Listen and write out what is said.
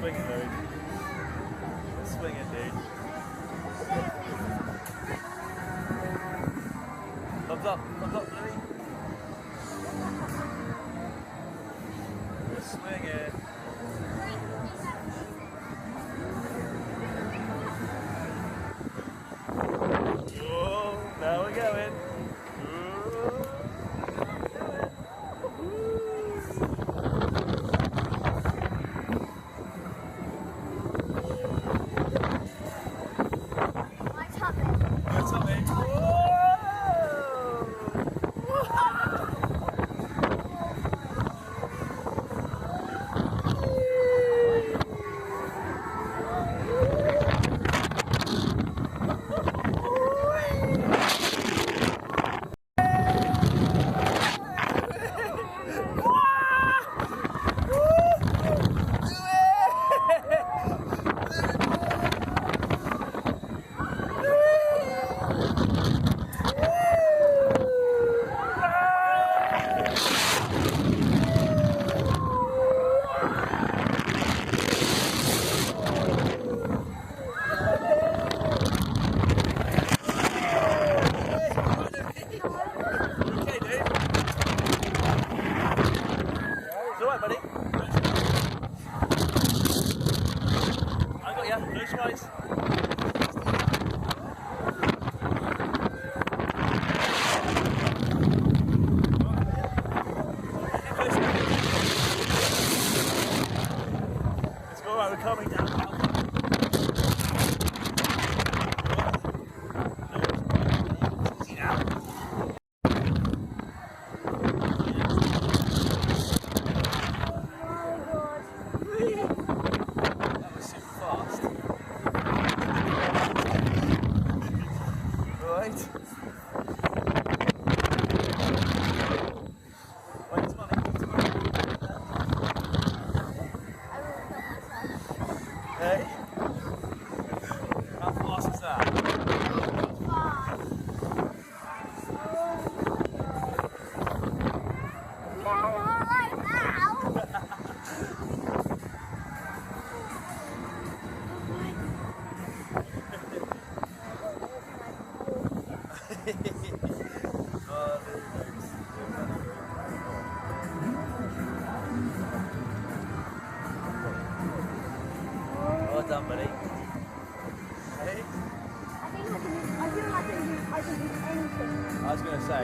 swinging, Louis. You're swinging, dude. Thumbs up, Louis. You're swinging. Whoa, now we're going. We're coming down. That was super fast. Right. Hey? How fast is that? Well done, buddy. Hey? I feel like I can do anything. I was going to say.